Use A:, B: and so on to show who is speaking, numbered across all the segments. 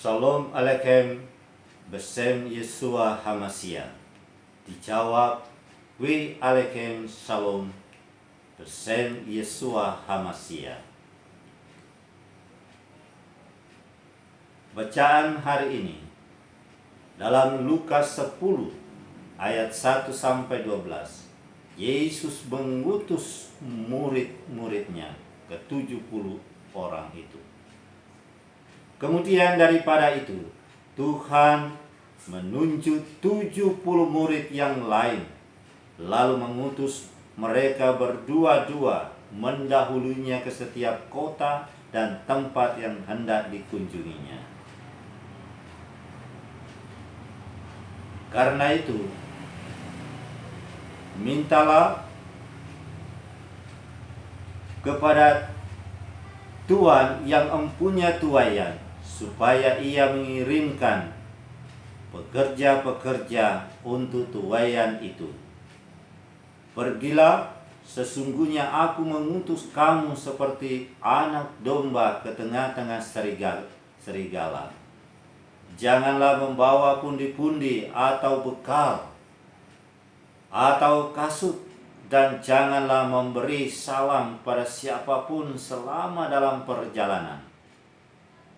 A: Shalom Aleichem Besem Yeshua HaMashiach. Dijawab, Wi Aleichem Shalom Besem Yeshua HaMashiach. Bacaan hari ini dalam Lukas 10 ayat 1 sampai 12. Yesus mengutus murid-muridnya ke 70 orang itu. Kemudian daripada itu, Tuhan menunjuk 70 murid yang lain, lalu mengutus mereka berdua-dua mendahulunya ke setiap kota dan tempat yang hendak dikunjunginya. Karena itu, mintalah kepada Tuhan yang empunya tuaian, supaya ia mengirimkan pekerja-pekerja untuk tuaian itu. Pergilah, sesungguhnya aku mengutus kamu seperti anak domba ke tengah-tengah serigala. Janganlah membawa pundi-pundi atau bekal atau kasut, dan janganlah memberi salam pada siapapun selama dalam perjalanan.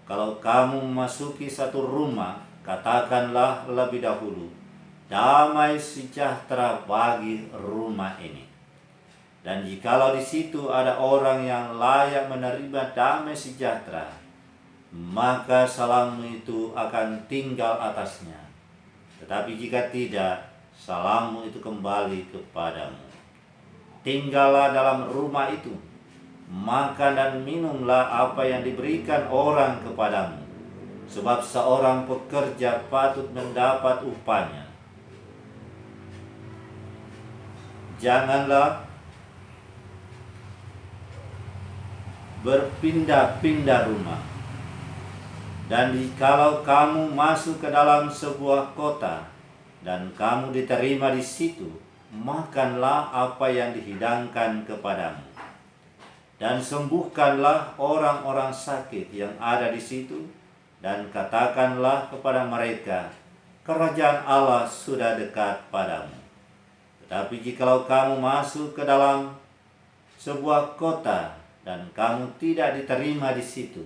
A: Kalau kamu memasuki satu rumah, katakanlah lebih dahulu, damai sejahtera bagi rumah ini. Dan jikalau di situ ada orang yang layak menerima damai sejahtera, maka salammu itu akan tinggal atasnya. Tetapi jika tidak, salammu itu kembali kepadamu. Tinggallah dalam rumah itu, makan dan minumlah apa yang diberikan orang kepadamu, sebab seorang pekerja patut mendapat upahnya. Janganlah berpindah-pindah rumah. Dan jikalau kamu masuk ke dalam sebuah kota dan kamu diterima di situ, makanlah apa yang dihidangkan kepadamu, dan sembuhkanlah orang-orang sakit yang ada di situ, dan katakanlah kepada mereka, kerajaan Allah sudah dekat padamu. Tetapi jikalau kamu masuk ke dalam sebuah kota dan kamu tidak diterima di situ,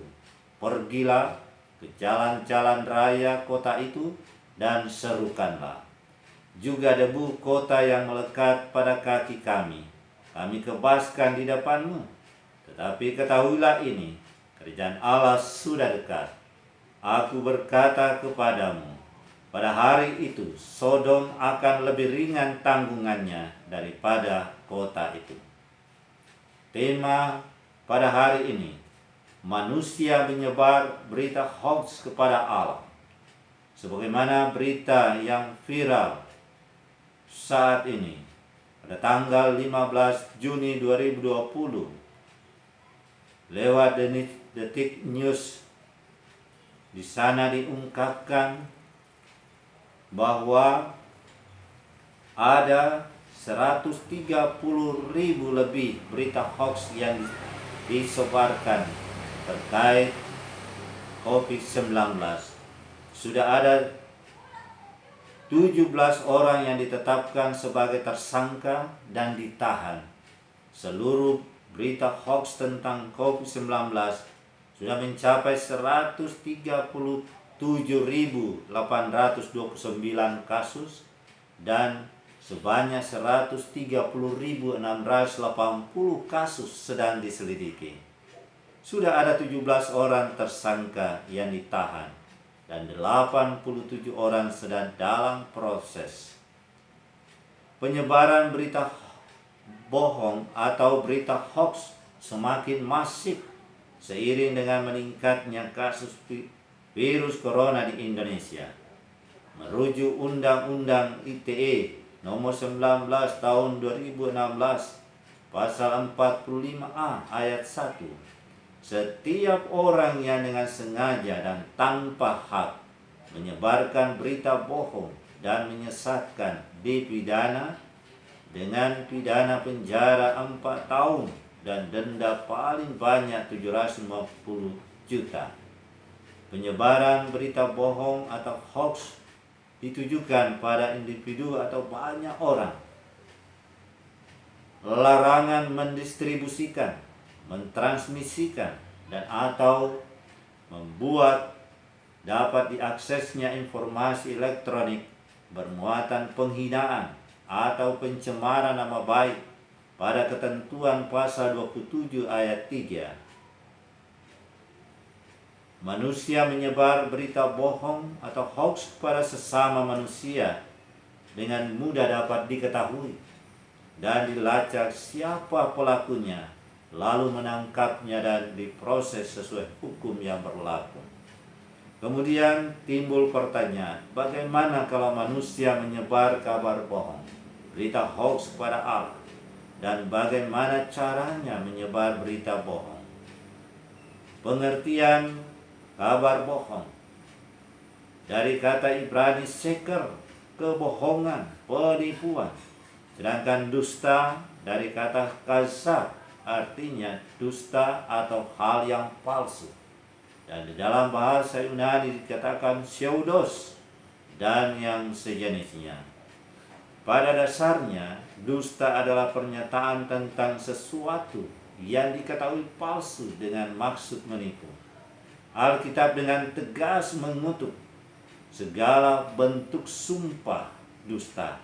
A: pergilah ke jalan-jalan raya kota itu dan serukanlah juga debu kota yang melekat pada kaki kami kebaskan di depanmu. Tetapi ketahuilah ini, kerajaan Allah sudah dekat. Aku berkata kepadamu, pada hari itu Sodom akan lebih ringan tanggungannya daripada kota itu. Tema pada hari ini, manusia menyebar berita hoax kepada Allah. Sebagaimana berita yang viral saat ini pada tanggal 15 Juni 2020 lewat Detik News. Di sana diungkapkan bahwa ada 130.000 lebih berita hoax yang disebarkan terkait COVID-19. Sudah ada 17 orang yang ditetapkan sebagai tersangka dan ditahan. Seluruh berita hoax tentang COVID-19 sudah mencapai 137.829 kasus dan sebanyak 130.680 kasus sedang diselidiki. Sudah ada 17 orang tersangka yang ditahan dan 87 orang sedang dalam proses. Penyebaran berita bohong atau berita hoax semakin masif seiring dengan meningkatnya kasus virus corona di Indonesia. Merujuk Undang-Undang ITE nomor 19 tahun 2016 pasal 45A ayat 1. Setiap orang yang dengan sengaja dan tanpa hak menyebarkan berita bohong dan menyesatkan dipidana dengan pidana penjara 4 tahun dan denda paling banyak 750 juta. Penyebaran berita bohong atau hoax ditujukan pada individu atau banyak orang. Larangan mendistribusikan, mentransmisikan, dan atau membuat dapat diaksesnya informasi elektronik bermuatan penghinaan atau pencemaran nama baik pada ketentuan pasal 27 ayat 3. Manusia menyebar berita bohong atau hoax pada sesama manusia dengan mudah dapat diketahui dan dilacak siapa pelakunya, lalu menangkapnya dan diproses sesuai hukum yang berlaku. Kemudian timbul pertanyaan, bagaimana kalau manusia menyebar kabar bohong, berita hoax kepada Allah, dan bagaimana caranya menyebar berita bohong? Pengertian kabar bohong dari kata Ibrani seker, kebohongan, penipuan. Sedangkan dusta dari kata kazab, artinya dusta atau hal yang palsu. Dan di dalam bahasa Yunani dikatakan pseudos dan yang sejenisnya. Pada dasarnya, dusta adalah pernyataan tentang sesuatu yang diketahui palsu dengan maksud menipu. Alkitab dengan tegas mengutuk segala bentuk sumpah dusta.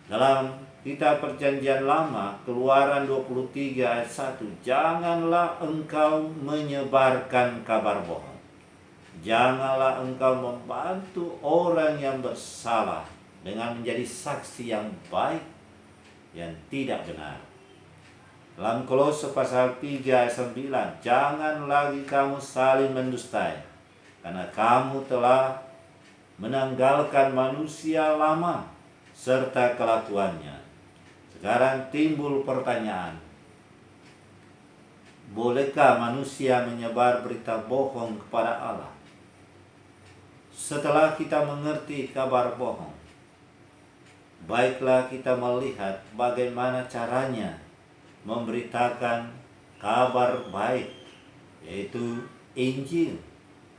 A: Dalam kitab Perjanjian Lama, Keluaran 23 ayat 1, janganlah engkau menyebarkan kabar bohong. Janganlah engkau membantu orang yang bersalah dengan menjadi saksi yang baik yang tidak benar. Dalam Kolose pasal 3 ayat 9, jangan lagi kamu saling mendustai, karena kamu telah menanggalkan manusia lama serta kelakuannya. Sekarang timbul pertanyaan, bolehkah manusia menyebar berita bohong kepada Allah? Setelah kita mengerti kabar bohong, baiklah kita melihat bagaimana caranya memberitakan kabar baik, yaitu Injil.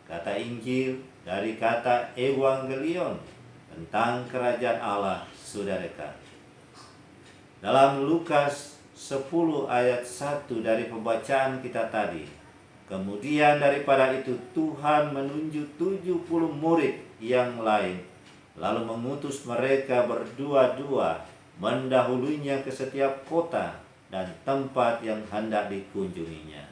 A: Kata Injil dari kata evangelion, tentang kerajaan Allah sudah dekat. Dalam Lukas 10 ayat 1 dari pembacaan kita tadi, kemudian daripada itu Tuhan menunjuk 70 murid yang lain, lalu mengutus mereka berdua-dua mendahulunya ke setiap kota dan tempat yang hendak dikunjunginya.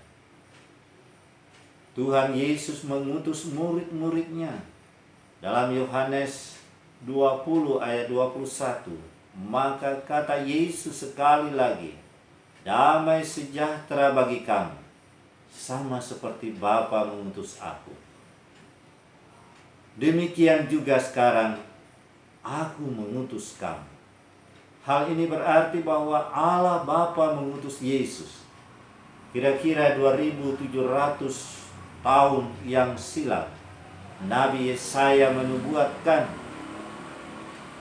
A: Tuhan Yesus mengutus murid-muridnya. Dalam Yohanes 20 ayat 21, maka kata Yesus sekali lagi, damai sejahtera bagi kamu, sama seperti Bapa mengutus aku. Demikian juga sekarang, aku mengutus kamu. Hal ini berarti bahwa Allah Bapa mengutus Yesus. Kira-kira 2700 tahun yang silam, Nabi Yesaya menubuatkan,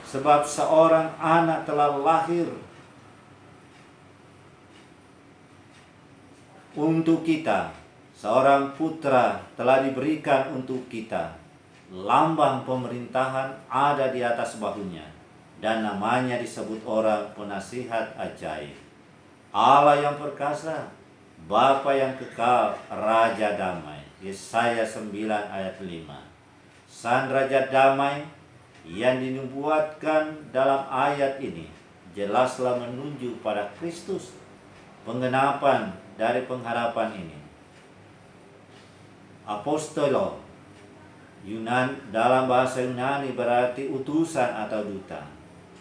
A: sebab seorang anak telah lahir untuk kita, seorang putra telah diberikan untuk kita. Lambang pemerintahan ada di atas bahunya, dan namanya disebut orang penasihat ajaib, Allah yang perkasa, Bapa yang kekal, Raja damai. Yesaya 9 ayat 5. Sang Raja damai yang dinubuatkan dalam ayat ini jelaslah menunjuk pada Kristus, penggenapan dari pengharapan ini. Apostolo dalam bahasa Yunani berarti utusan atau duta.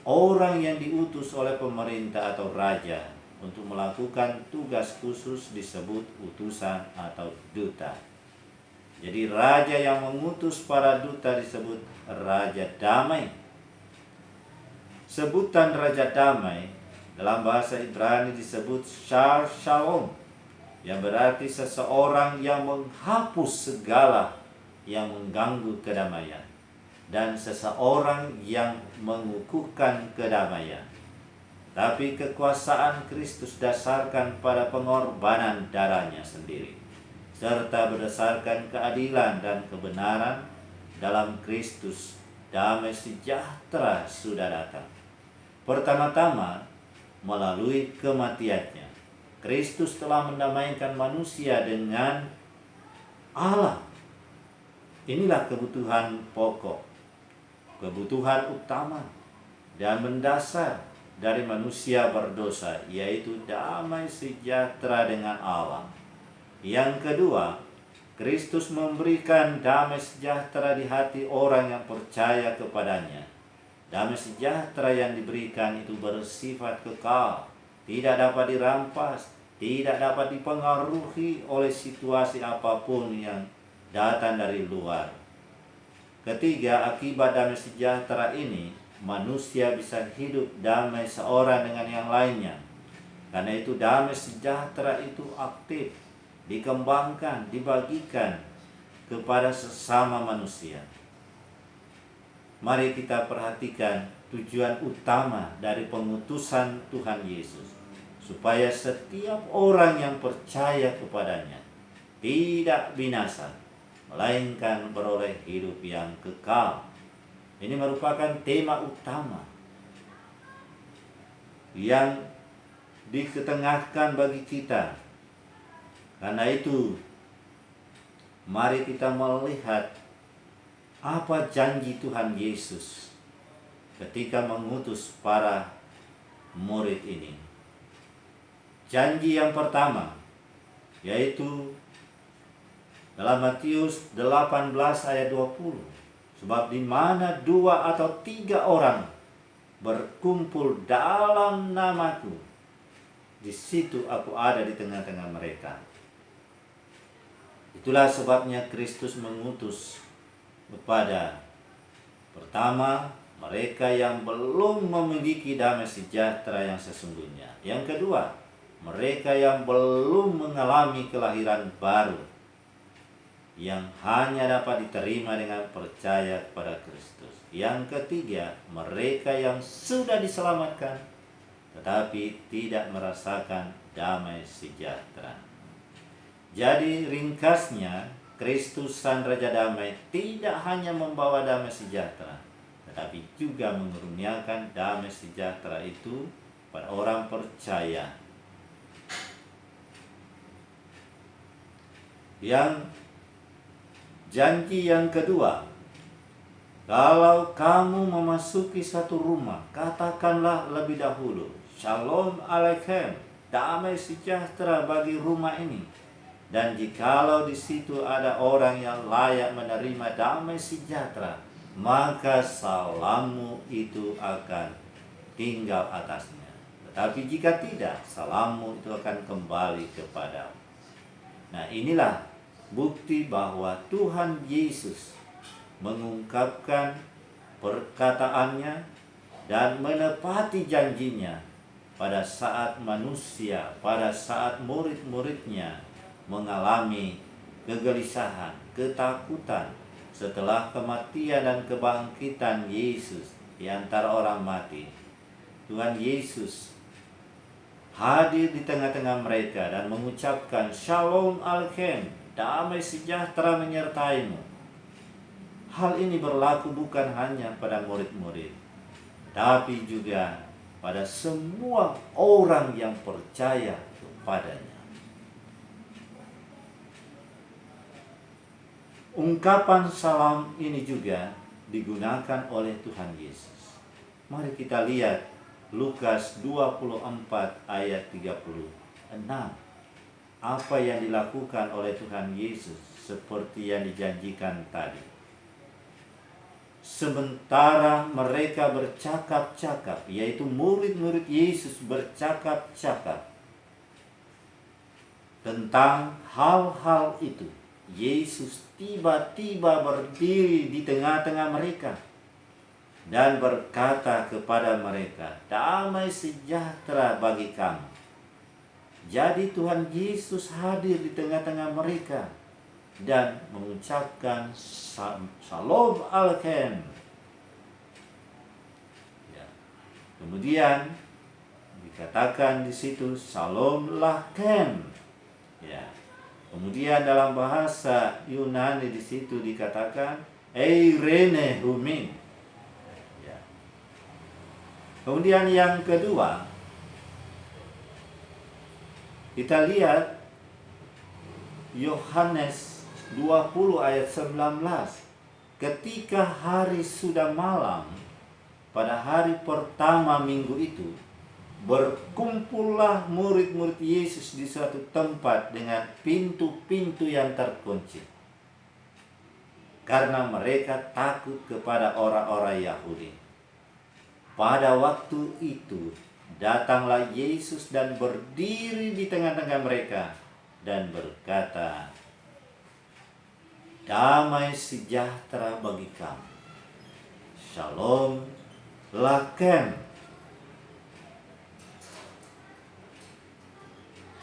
A: Orang yang diutus oleh pemerintah atau raja untuk melakukan tugas khusus disebut utusan atau duta. Jadi raja yang mengutus para duta disebut Raja Damai. Sebutan Raja Damai dalam bahasa Ibrani disebut Shar Shalom, yang berarti seseorang yang menghapus segala yang mengganggu kedamaian, dan seseorang yang mengukuhkan kedamaian. Tapi kekuasaan Kristus dasarkan pada pengorbanan darahnya sendiri. serta berdasarkan keadilan dan kebenaran dalam Kristus, damai sejahtera sudah datang. Pertama-tama, melalui kematiannya, Kristus telah mendamaikan manusia dengan Allah. Inilah kebutuhan pokok, kebutuhan utama dan mendasar dari manusia berdosa, yaitu damai sejahtera dengan Allah. Yang kedua, Kristus memberikan damai sejahtera di hati orang yang percaya kepadanya. Damai sejahtera yang diberikan itu bersifat kekal, tidak dapat dirampas, tidak dapat dipengaruhi oleh situasi apapun yang datang dari luar. Ketiga, akibat damai sejahtera ini, manusia bisa hidup damai seorang dengan yang lainnya. Karena itu damai sejahtera itu aktif, dikembangkan, dibagikan kepada sesama manusia. Mari kita perhatikan tujuan utama dari pengutusan Tuhan Yesus, supaya setiap orang yang percaya kepadanya tidak binasa, melainkan beroleh hidup yang kekal. Ini merupakan tema utama yang diketengahkan bagi kita. Karena itu, mari kita melihat apa janji Tuhan Yesus ketika mengutus para murid ini. Janji yang pertama, yaitu dalam Matius 18 ayat 20. Sebab di mana 2 atau 3 orang berkumpul dalam namaku, di situ aku ada di tengah-tengah mereka. Itulah sebabnya Kristus mengutus kepada, pertama, mereka yang belum memiliki damai sejahtera yang sesungguhnya. Yang kedua, mereka yang belum mengalami kelahiran baru, yang hanya dapat diterima dengan percaya kepada Kristus. Yang ketiga, mereka yang sudah diselamatkan tetapi tidak merasakan damai sejahtera. Jadi ringkasnya, Kristus Sang Raja Damai tidak hanya membawa damai sejahtera, tetapi juga mengaruniakan damai sejahtera itu pada orang percaya. Yang janji yang kedua, kalau kamu memasuki satu rumah, katakanlah lebih dahulu, Shalom Aleichem, damai sejahtera bagi rumah ini. Dan jikalau di situ ada orang yang layak menerima damai sejahtera, maka salammu itu akan tinggal atasnya. Tetapi jika tidak, salammu itu akan kembali kepadamu. Nah, inilah bukti bahwa Tuhan Yesus mengungkapkan perkataannya dan menepati janjinya pada saat manusia, pada saat murid-muridnya mengalami kegelisahan, ketakutan setelah kematian dan kebangkitan Yesus di antara orang mati. Tuhan Yesus hadir di tengah-tengah mereka dan mengucapkan Shalom Aleichem, damai sejahtera menyertaimu. Hal ini berlaku bukan hanya pada murid-murid, tapi juga pada semua orang yang percaya kepadanya. Ungkapan salam ini juga digunakan oleh Tuhan Yesus. Mari kita lihat Lukas 24 ayat 36. Apa yang dilakukan oleh Tuhan Yesus seperti yang dijanjikan tadi. Sementara mereka bercakap-cakap, yaitu murid-murid Yesus bercakap-cakap tentang hal-hal itu, Yesus tiba-tiba berdiri di tengah-tengah mereka dan berkata kepada mereka, damai sejahtera bagi kamu. Jadi Tuhan Yesus hadir di tengah-tengah mereka dan mengucapkan Shalom Aleichem. Ya. Kemudian dikatakan di situ Shalom Lachem. Ya. Kemudian dalam bahasa Yunani di situ dikatakan eirene humin. Ya. Kemudian yang kedua, kita lihat Yohanes 20 ayat 19. Ketika hari sudah malam, pada hari pertama minggu itu, berkumpullah murid-murid Yesus di suatu tempat dengan pintu-pintu yang terkunci. Karena mereka takut kepada orang-orang Yahudi. Pada waktu itu, datanglah Yesus dan berdiri di tengah-tengah mereka dan berkata, "Damai sejahtera bagi kamu. Shalom lakem."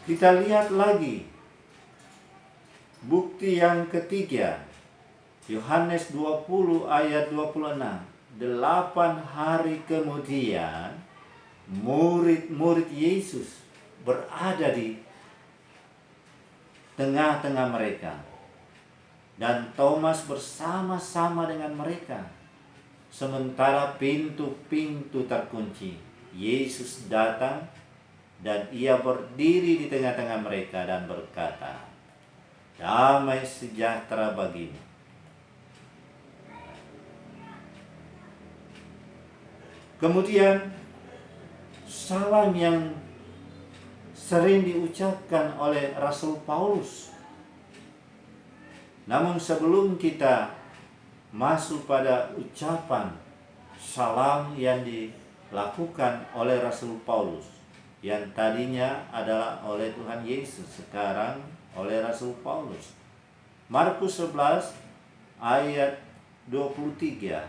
A: Kita lihat lagi bukti yang ketiga, Yohanes 20 ayat 26. 8 hari kemudian murid-murid Yesus berada di tengah-tengah mereka, dan Thomas bersama-sama dengan mereka. Sementara pintu-pintu terkunci, Yesus datang dan ia berdiri di tengah-tengah mereka dan berkata, "Damai sejahtera bagimu." Kemudian salam yang sering diucapkan oleh Rasul Paulus. Namun sebelum kita masuk pada ucapan salam yang dilakukan oleh Rasul Paulus, yang tadinya adalah oleh Tuhan Yesus, sekarang oleh Rasul Paulus. Markus 11 ayat 23.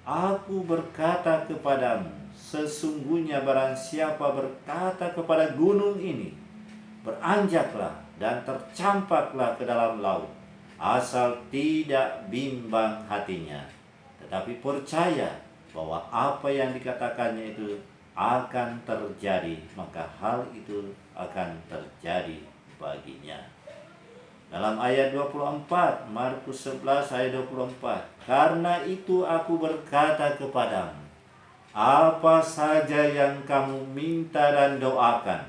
A: "Aku berkata kepadamu, sesungguhnya barang siapa berkata kepada gunung ini, beranjaklah dan tercampaklah ke dalam laut, asal tidak bimbang hatinya, tetapi percaya bahwa apa yang dikatakannya itu akan terjadi, maka hal itu akan terjadi baginya." Dalam ayat 24, Markus 11 ayat 24, "Karena itu aku berkata kepadamu, apa saja yang kamu minta dan doakan,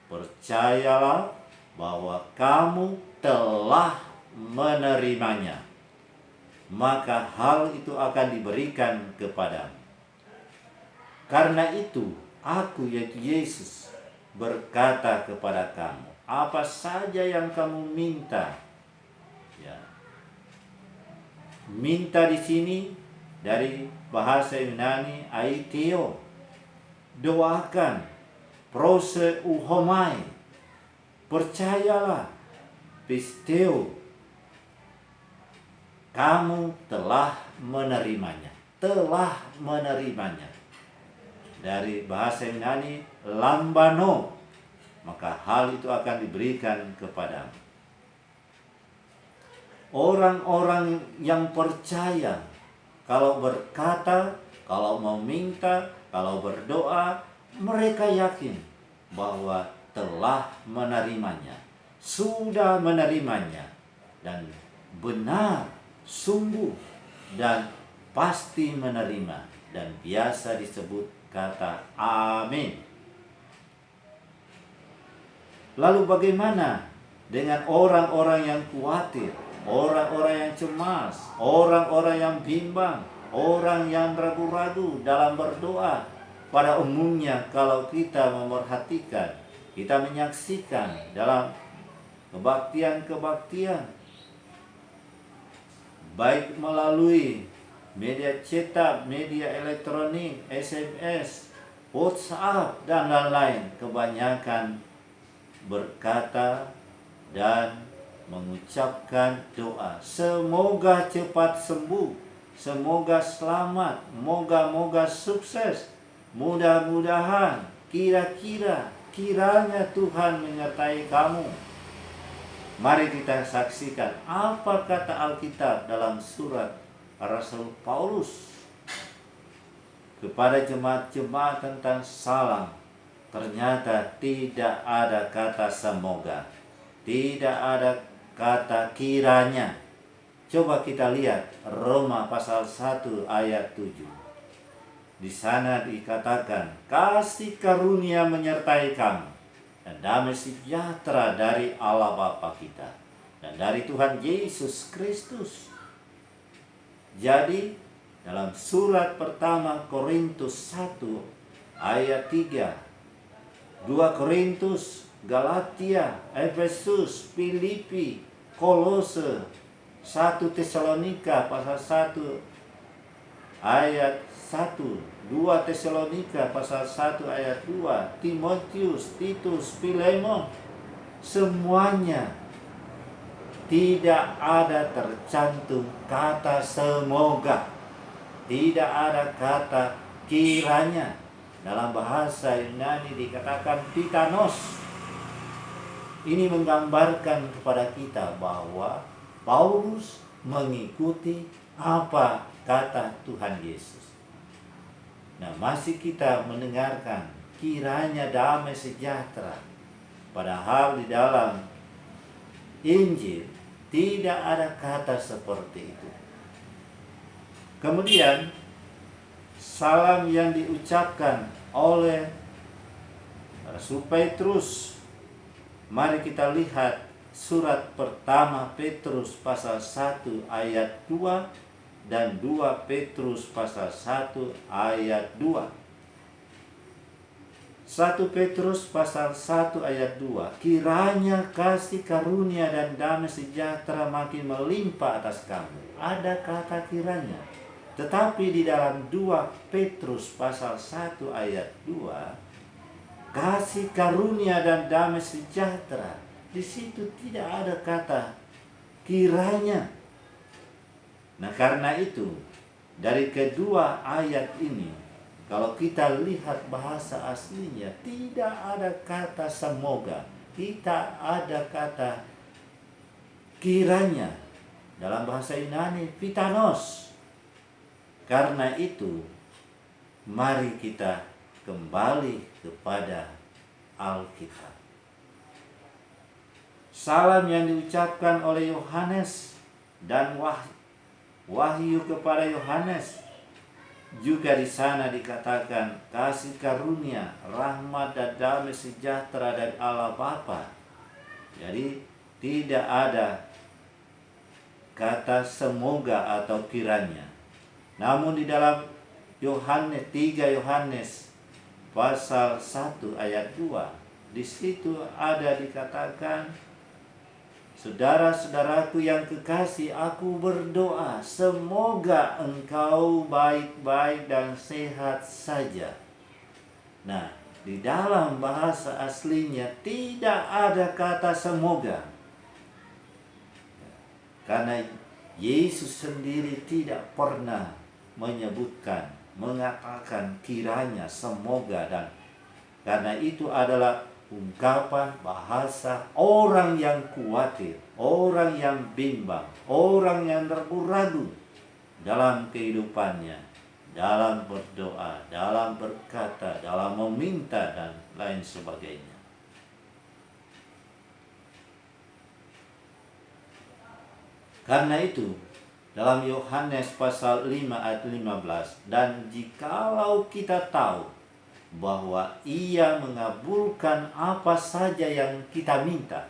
A: percayalah bahwa kamu telah menerimanya, maka hal itu akan diberikan kepadamu." Karena itu aku, yaitu Yesus, berkata kepada kamu, apa saja yang kamu minta. Ya. Minta di sini dari bahasa Yunani aiteo, doakan, prose uhomai, percayalah, pisteo, kamu telah menerimanya, telah menerimanya. Dari bahasa Yunani lambano, maka hal itu akan diberikan kepadamu. Orang-orang yang percaya, kalau berkata, kalau meminta, kalau berdoa, mereka yakin bahwa telah menerimanya, sudah menerimanya, dan benar, sungguh, dan pasti menerima, dan biasa disebut kata amin. Lalu bagaimana dengan orang-orang yang khawatir, orang-orang yang cemas, orang-orang yang bimbang, orang yang ragu-ragu dalam berdoa? Pada umumnya kalau kita memerhatikan, kita menyaksikan dalam kebaktian-kebaktian, baik melalui media cetak, media elektronik, SMS, WhatsApp, dan lain-lain, kebanyakan berkata dan mengucapkan doa, semoga cepat sembuh, semoga selamat, moga-moga sukses, mudah-mudahan, kiranya Tuhan menyertai kamu. Mari kita saksikan apa kata Alkitab dalam surat Rasul Paulus kepada jemaat-jemaat tentang salam. Ternyata tidak ada kata semoga. Tidak ada kata kiranya. Coba kita lihat Roma pasal 1 ayat 7. Di sana dikatakan, kasih karunia menyertai kamu dan damai sejahtera dari Allah Bapa kita dan dari Tuhan Yesus Kristus. Jadi dalam surat pertama Korintus 1 ayat 3, 2 Korintus, Galatia, Efesus, Filipi, Kolose, 1 Tesalonika pasal 1 ayat 1, 2 Tesalonika pasal 1 ayat 2, Timotius, Titus, Filemon, semuanya tidak ada tercantum kata semoga, tidak ada kata kiranya. Dalam bahasa Yunani dikatakan pitanos. Ini menggambarkan kepada kita bahwa Paulus mengikuti apa kata Tuhan Yesus. Nah, masih kita mendengarkan kiranya damai sejahtera. Padahal di dalam Injil tidak ada kata seperti itu. Kemudian salam yang diucapkan oleh Rasul Petrus, mari kita lihat surat pertama Petrus pasal 1 ayat 2 dan 2 Petrus pasal 1 ayat 2. 1 Petrus pasal 1 ayat 2, kiranya kasih karunia dan damai sejahtera makin melimpah atas kamu. Ada kata kiranya. Tetapi di dalam 2 Petrus pasal 1 ayat 2, kasih karunia dan damai sejahtera. Di situ tidak ada kata kiranya. Nah, karena itu dari kedua ayat ini, kalau kita lihat bahasa aslinya, tidak ada kata semoga, tidak ada kata kiranya. Dalam bahasa Yunani, pitanos. Karena itu, mari kita kembali kepada Alkitab. Salam yang diucapkan oleh Yohanes dan wahyu kepada Yohanes, juga di sana dikatakan kasih karunia, rahmat dan damai sejahtera dari Allah Bapa. Jadi tidak ada kata semoga atau kiranya. Namun di dalam Yohanes 3 Yohanes pasal 1 ayat 2, di situ ada dikatakan, saudara-saudaraku yang kekasih, aku berdoa semoga engkau baik-baik dan sehat saja. Nah, di dalam bahasa aslinya tidak ada kata semoga. Karena Yesus sendiri tidak pernah mengatakan kiranya, semoga, dan karena itu adalah ungkapan bahasa orang yang khawatir, orang yang bimbang, orang yang ragu-ragu dalam kehidupannya, dalam berdoa, dalam berkata, dalam meminta, dan lain sebagainya. Karena itu dalam Yohanes pasal 5 ayat 15, dan jikalau kita tahu bahwa Ia mengabulkan apa saja yang kita minta,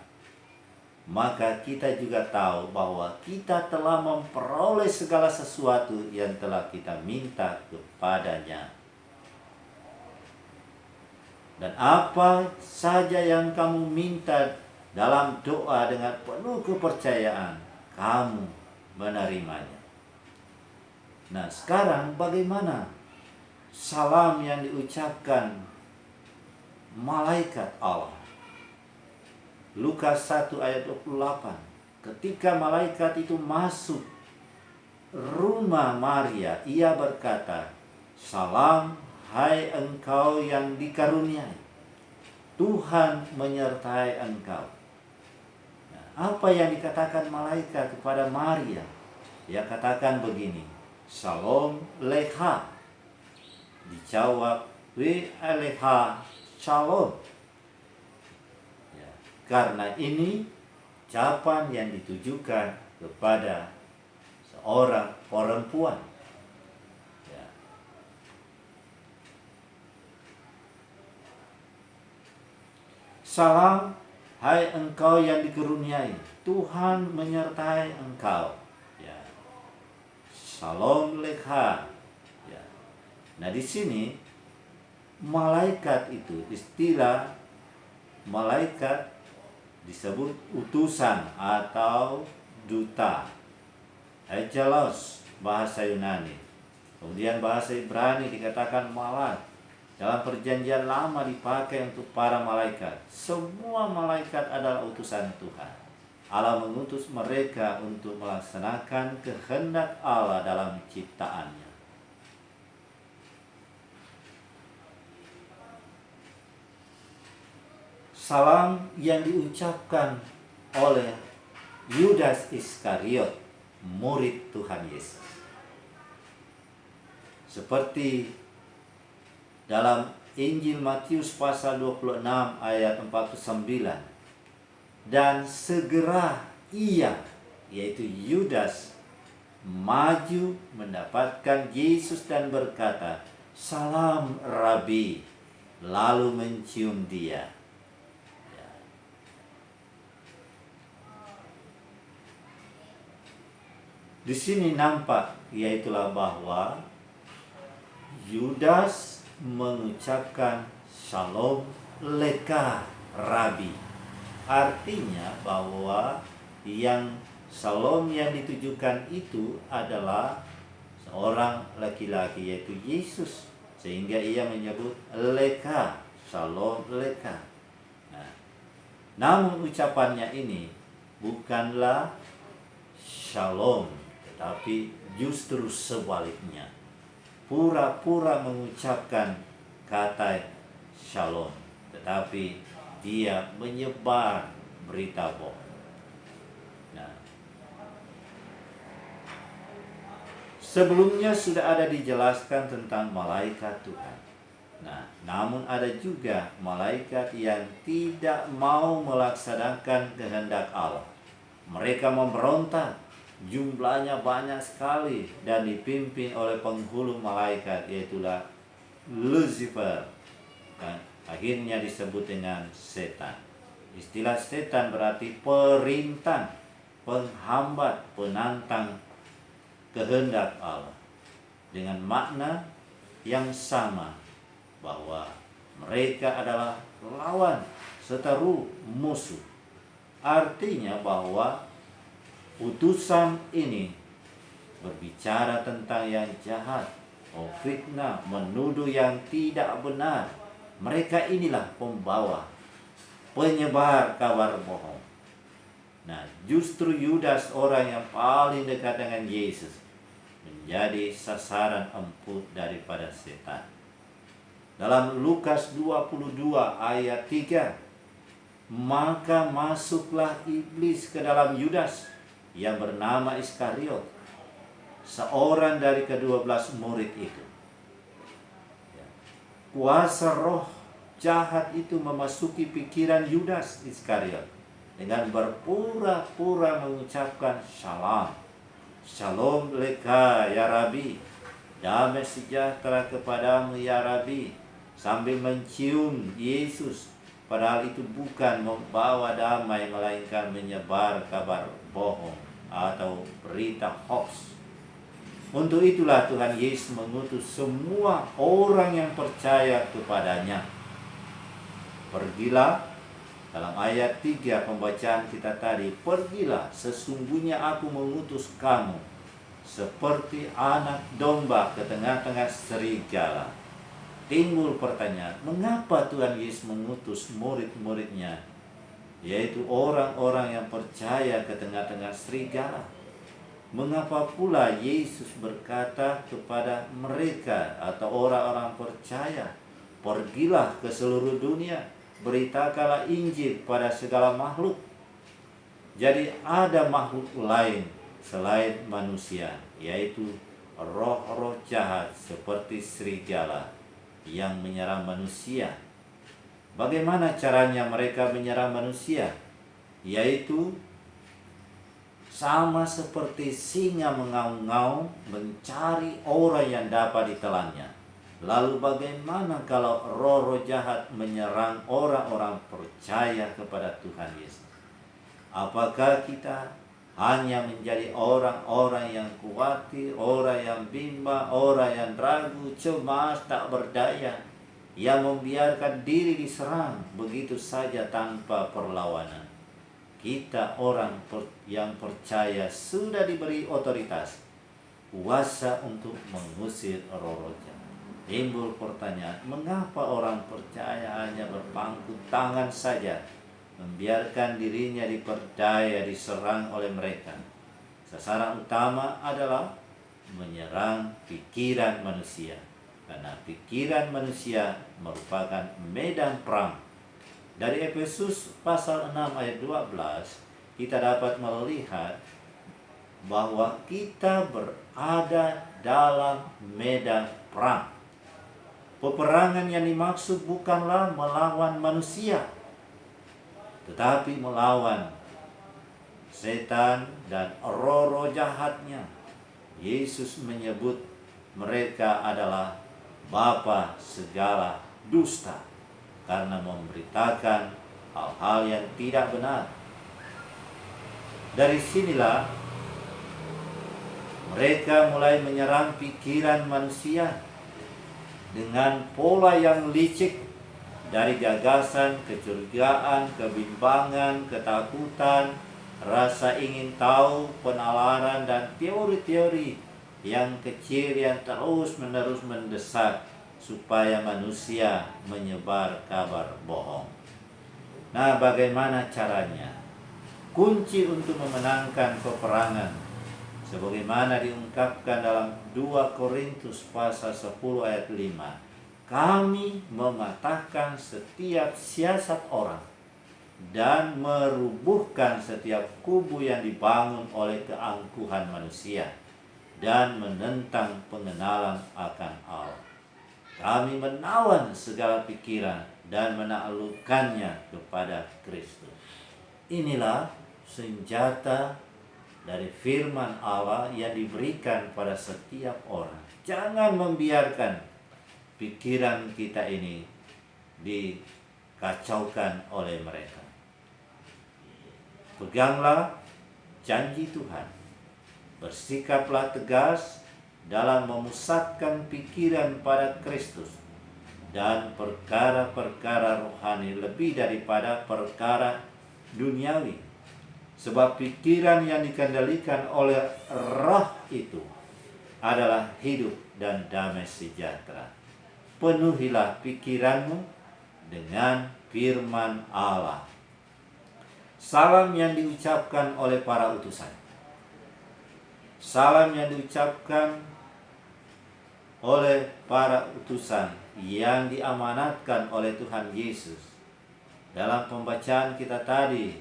A: maka kita juga tahu bahwa kita telah memperoleh segala sesuatu yang telah kita minta kepadanya. Dan apa saja yang kamu minta dalam doa dengan penuh kepercayaan, kamu menerimanya. Nah, sekarang bagaimana salam yang diucapkan malaikat Allah? Lukas 1 ayat 28, ketika malaikat itu masuk rumah Maria, ia berkata, salam hai engkau yang dikaruniai, Tuhan menyertai engkau. Apa yang dikatakan malaikat kepada Maria? Dia katakan begini, Shalom leha. Dijawab, we aleha shalom. Ya, karena ini ucapan yang ditujukan kepada seorang perempuan. Ya. Salam, hai engkau yang dikaruniai, Tuhan menyertai engkau. Ya. Shalom Lecha. Ya. Nah, di sini malaikat itu, istilah malaikat disebut utusan atau duta. Angelos bahasa Yunani. Kemudian bahasa Ibrani dikatakan malak. Dalam perjanjian lama dipakai untuk para malaikat. Semua malaikat adalah utusan Tuhan. Allah mengutus mereka untuk melaksanakan kehendak Allah dalam ciptaannya. Salam yang diucapkan oleh Yudas Iskariot, murid Tuhan Yesus. Seperti dalam Injil Matius pasal 26 ayat 49. Dan segera ia, yaitu Yudas, maju mendapatkan Yesus dan berkata, "Salam Rabi," lalu mencium dia. Di sini nampak yaitulah bahwa Yudas mengucapkan Shalom Lecha Rabi. Artinya bahwa yang Shalom yang ditujukan itu adalah seorang laki-laki, yaitu Yesus. Sehingga ia menyebut Lecha, Shalom Lecha. Nah, namun ucapannya ini bukanlah Shalom, tapi justru sebaliknya, pura-pura mengucapkan kata shalom, tetapi dia menyebar berita bohong. Nah, sebelumnya sudah ada dijelaskan tentang malaikat Tuhan. Nah, namun ada juga malaikat yang tidak mau melaksanakan kehendak Allah. Mereka memberontak. Jumlahnya banyak sekali dan dipimpin oleh penghulu malaikat, yaitulah Lucifer. Akhirnya disebut dengan setan. Istilah setan berarti perintang, penghambat, penantang kehendak Allah. Dengan makna yang sama, bahwa mereka adalah lawan, seteru, musuh. Artinya bahwa utusan ini berbicara tentang yang jahat, fitnah, menuduh yang tidak benar. Mereka inilah pembawa, penyebar kabar bohong. Nah, justru Yudas, orang yang paling dekat dengan Yesus, menjadi sasaran empuk daripada setan. Dalam Lukas 22 ayat 3, maka masuklah iblis ke dalam Yudas yang bernama Iskariot, seorang dari ke-12 murid itu. Kuasa roh jahat itu memasuki pikiran Yudas Iskariot dengan berpura-pura mengucapkan salam, Shalom Lecha ya Rabi, damai sejahtera kepadamu ya Rabi, sambil mencium Yesus. Padahal itu bukan membawa damai, melainkan menyebar kabar bohong atau berita hoax. Untuk itulah Tuhan Yesus mengutus semua orang yang percaya kepadanya. Pergilah, dalam ayat 3 pembacaan kita tadi, pergilah, sesungguhnya aku mengutus kamu seperti anak domba ke tengah-tengah serigala. Timbul pertanyaan, mengapa Tuhan Yesus mengutus murid-muridnya, yaitu orang-orang yang percaya, ke tengah-tengah serigala? Mengapa pula Yesus berkata kepada mereka atau orang-orang percaya, pergilah ke seluruh dunia, beritakanlah Injil pada segala makhluk? Jadi ada makhluk lain selain manusia, yaitu roh-roh jahat seperti serigala yang menyerang manusia. Bagaimana caranya mereka menyerang manusia? Yaitu sama seperti singa mengaum-ngaum mencari orang yang dapat ditelannya. Lalu bagaimana kalau roh-roh jahat menyerang orang-orang percaya kepada Tuhan Yesus? Apakah kita hanya menjadi orang-orang yang khawatir, orang yang bimbang, orang yang ragu, cemas, tak berdaya, yang membiarkan diri diserang begitu saja tanpa perlawanan? Kita orang yang percaya sudah diberi otoritas, kuasa untuk mengusir roh-roh jahat. Timbul pertanyaan, mengapa orang percaya hanya berpangku tangan saja, membiarkan dirinya diperdaya, diserang oleh mereka? Sasaran utama adalah menyerang pikiran manusia, karena pikiran manusia merupakan medan perang. Dari Efesus pasal 6 ayat 12 kita dapat melihat bahwa kita berada dalam medan perang. Peperangan yang dimaksud bukanlah melawan manusia, tetapi melawan setan dan roh-roh jahatnya. Yesus menyebut mereka adalah bapa segala dusta karena memberitakan hal-hal yang tidak benar. Dari sinilah mereka mulai menyerang pikiran manusia dengan pola yang licik, dari gagasan, kecurigaan, kebimbangan, ketakutan, rasa ingin tahu, penalaran, dan teori-teori yang kecil yang terus-menerus mendesak supaya manusia menyebar kabar bohong. Nah, bagaimana caranya? Kunci untuk memenangkan peperangan sebagaimana diungkapkan dalam 2 Korintus pasal 10 ayat 5. Kami mematahkan setiap siasat orang dan merubuhkan setiap kubu yang dibangun oleh keangkuhan manusia dan menentang pengenalan akan Allah. Kami menawan segala pikiran dan menaklukkannya kepada Kristus. Inilah senjata dari firman Allah yang diberikan pada setiap orang. Jangan membiarkan pikiran kita ini dikacaukan oleh mereka. Peganglah janji Tuhan. Bersikaplah tegas dalam memusatkan pikiran pada Kristus dan perkara-perkara rohani lebih daripada perkara duniawi. Sebab pikiran yang dikendalikan oleh roh itu adalah hidup dan damai sejahtera. Penuhilah pikiranmu dengan firman Allah. Salam yang diucapkan oleh para utusan. Salam yang diucapkan oleh para utusan yang diamanatkan oleh Tuhan Yesus. Dalam pembacaan kita tadi,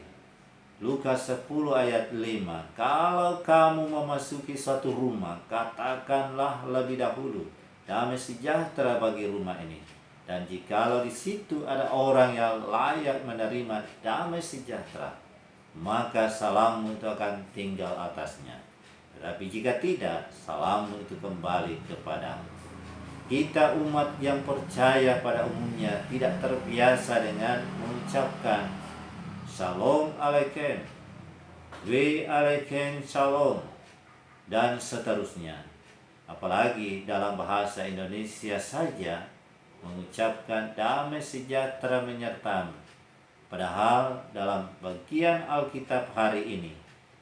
A: Lukas 10 ayat 5. Kalau kamu memasuki suatu rumah, katakanlah lebih dahulu, damai sejahtera bagi rumah ini. Dan jikalau di situ ada orang yang layak menerima damai sejahtera, maka salammu itu akan tinggal atasnya. Tetapi jika tidak, salammu itu kembali kepadamu. Kita umat yang percaya pada umumnya tidak terbiasa dengan mengucapkan Shalom Aleichem, We Aleichem Shalom, dan seterusnya. Apalagi dalam bahasa Indonesia saja mengucapkan damai sejahtera menyertamu. Padahal dalam bagian Alkitab hari ini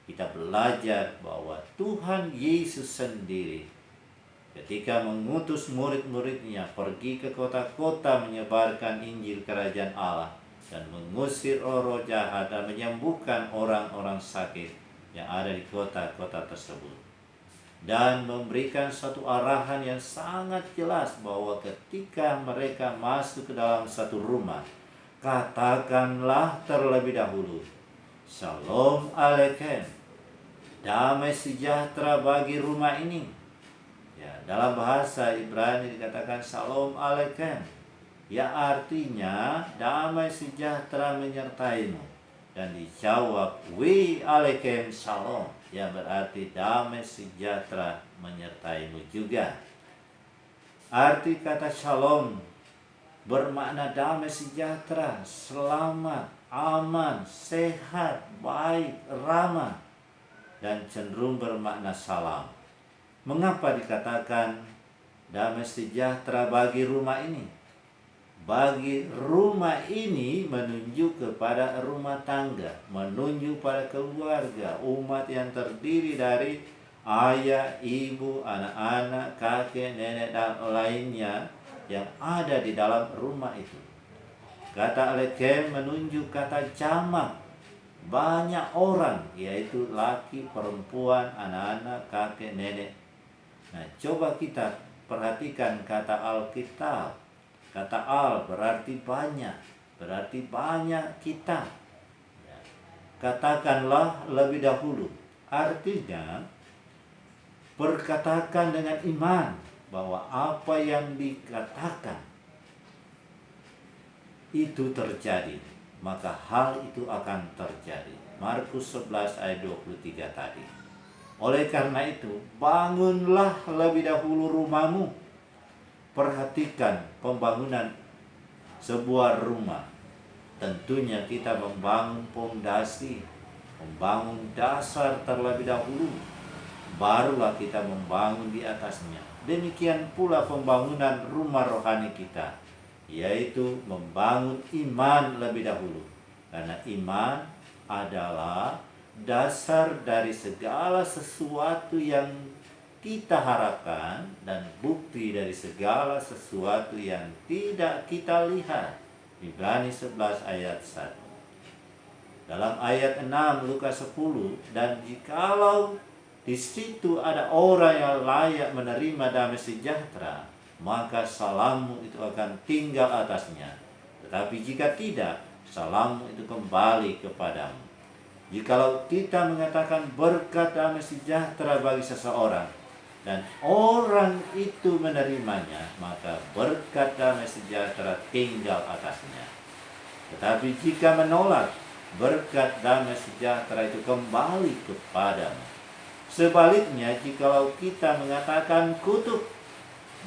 A: kita belajar bahwa Tuhan Yesus sendiri ketika mengutus murid-muridnya pergi ke kota-kota menyebarkan Injil Kerajaan Allah dan mengusir roh-roh jahat dan menyembuhkan orang-orang sakit yang ada di kota-kota tersebut. Dan memberikan suatu arahan yang sangat jelas bahwa ketika mereka masuk ke dalam satu rumah, katakanlah terlebih dahulu, Shalom Aleichem, damai sejahtera bagi rumah ini. Ya, dalam bahasa Ibrani dikatakan Shalom Aleichem, ya artinya damai sejahtera menyertaimu. Dan dijawab We Aleichem Shalom, yang berarti damai sejahtera menyertaimu juga. Arti kata shalom bermakna damai sejahtera, selamat, aman, sehat, baik, ramah, dan cenderung bermakna salam. Mengapa dikatakan damai sejahtera bagi rumah ini? Bagi rumah ini menunjuk kepada rumah tangga, menunjuk pada keluarga, umat yang terdiri dari ayah, ibu, anak-anak, kakek, nenek, dan lainnya yang ada di dalam rumah itu. Kata Alekem menunjuk kata jamak, banyak orang, yaitu laki, perempuan, anak-anak, kakek, nenek. Nah, coba kita perhatikan kata Alkitab. Kata al berarti banyak kita. Ya. Katakanlah lebih dahulu. Artinya, perkatakan dengan iman bahwa apa yang dikatakan itu terjadi, maka hal itu akan terjadi. Markus 11 ayat 23 tadi. Oleh karena itu, bangunlah lebih dahulu rumahmu. Perhatikan pembangunan sebuah rumah. Tentunya kita membangun fondasi, membangun dasar terlebih dahulu, barulah kita membangun di atasnya. Demikian pula pembangunan rumah rohani kita, yaitu membangun iman lebih dahulu. Karena iman adalah dasar dari segala sesuatu yang kita harapkan dan bukti dari segala sesuatu yang tidak kita lihat. Ibrani 11 ayat 1. Dalam ayat 6 Lukas 10, dan jikalau di situ ada orang yang layak menerima damai sejahtera, maka salammu itu akan tinggal atasnya. Tetapi jika tidak, salammu itu kembali kepadamu. Jikalau kita mengatakan berkat damai sejahtera bagi seseorang, dan orang itu menerimanya, maka berkat damai sejahtera tinggal atasnya. Tetapi jika menolak, berkat damai sejahtera itu kembali kepadamu. Sebaliknya, jikalau kita mengatakan kutuk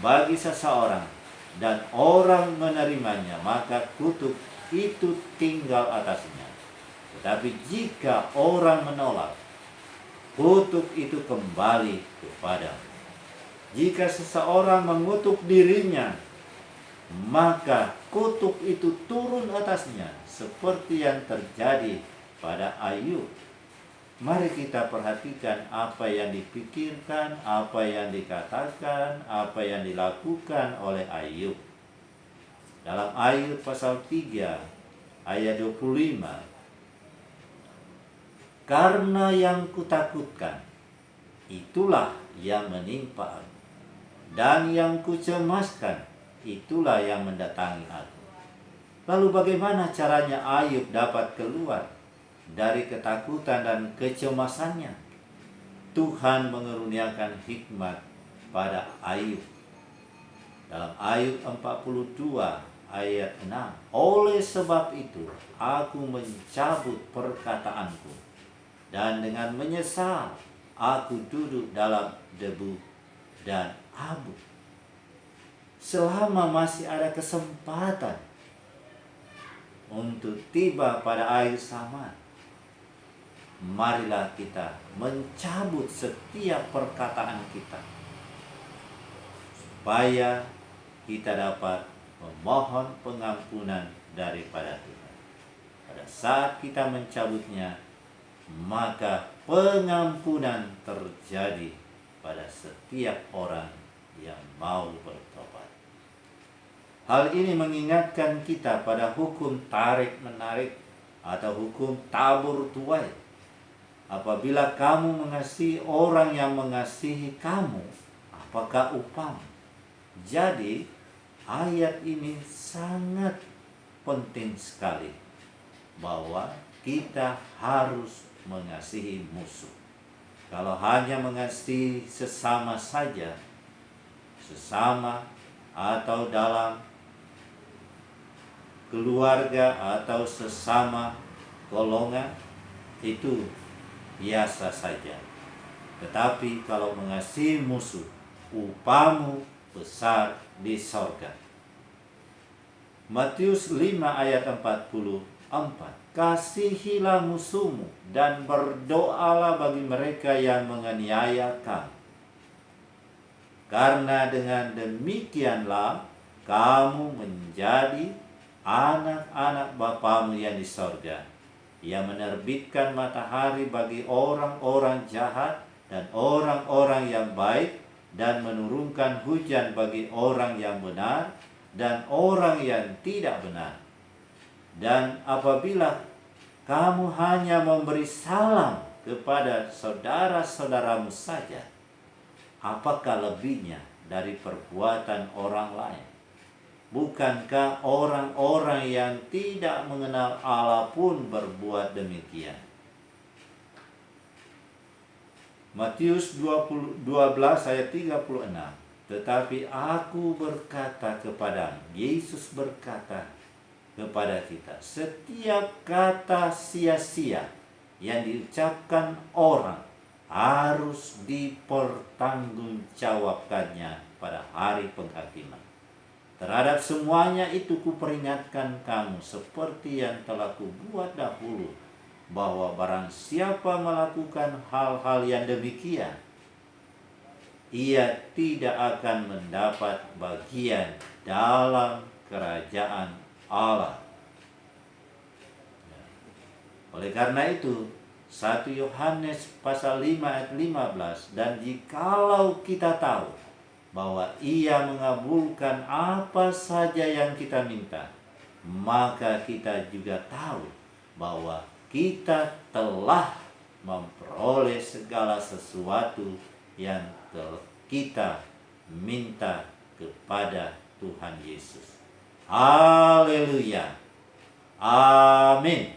A: bagi seseorang dan orang menerimanya, maka kutuk itu tinggal atasnya. Tetapi jika orang menolak, kutuk itu kembali kepadamu. Jika seseorang mengutuk dirinya, maka kutuk itu turun atasnya, seperti yang terjadi pada Ayub. Mari kita perhatikan apa yang dipikirkan, apa yang dikatakan, apa yang dilakukan oleh Ayub. Dalam Ayub pasal 3 ayat 25, karena yang kutakutkan, itulah yang menimpa aku, dan yang kucemaskan, itulah yang mendatangi aku. Lalu bagaimana caranya Ayub dapat keluar dari ketakutan dan kecemasannya? Tuhan mengeruniakan hikmat pada Ayub. Dalam Ayub 42 ayat 6, oleh sebab itu aku mencabut perkataanku, dan dengan menyesal aku duduk dalam debu dan abu. Selama masih ada kesempatan untuk tiba pada air samad, marilah kita mencabut setiap perkataan kita, supaya kita dapat memohon pengampunan daripada Tuhan. Pada saat kita mencabutnya, maka pengampunan terjadi pada setiap orang yang mau bertobat. Hal ini mengingatkan kita pada hukum tarik-menarik atau hukum tabur tuai. Apabila kamu mengasihi orang yang mengasihi kamu, apakah upahmu? Jadi ayat ini sangat penting sekali, bahwa kita harus mengasihi musuh. Kalau hanya mengasihi sesama saja, sesama atau dalam keluarga atau sesama golongan, itu biasa saja. Tetapi kalau mengasihi musuh, upahmu besar di sorga. Matius 5 ayat 44. Kasihilah musuhmu dan berdoalah bagi mereka yang menganiaya kamu. Karena dengan demikianlah kamu menjadi anak-anak Bapamu yang di sorga, yang menerbitkan matahari bagi orang-orang jahat dan orang-orang yang baik, dan menurunkan hujan bagi orang yang benar dan orang yang tidak benar. Dan apabila kamu hanya memberi salam kepada saudara-saudaramu saja, apakah lebihnya dari perbuatan orang lain? Bukankah orang-orang yang tidak mengenal Allah pun berbuat demikian? Matius 12 ayat 36. Tetapi aku berkata kepadamu, Yesus berkata kepada kita, setiap kata sia-sia yang diucapkan orang harus dipertanggungjawabkannya pada hari penghakiman. Terhadap semuanya itu kuperingatkan kamu seperti yang telah kubuat dahulu, bahwa barang siapa melakukan hal-hal yang demikian, ia tidak akan mendapat bagian dalam kerajaan Allah. Oleh karena itu, 1 Yohanes pasal 5 ayat 15, dan jikalau kita tahu bahwa ia mengabulkan apa saja yang kita minta, maka kita juga tahu bahwa kita telah memperoleh segala sesuatu yang kita minta kepada Tuhan Yesus. Haleluya. Amin.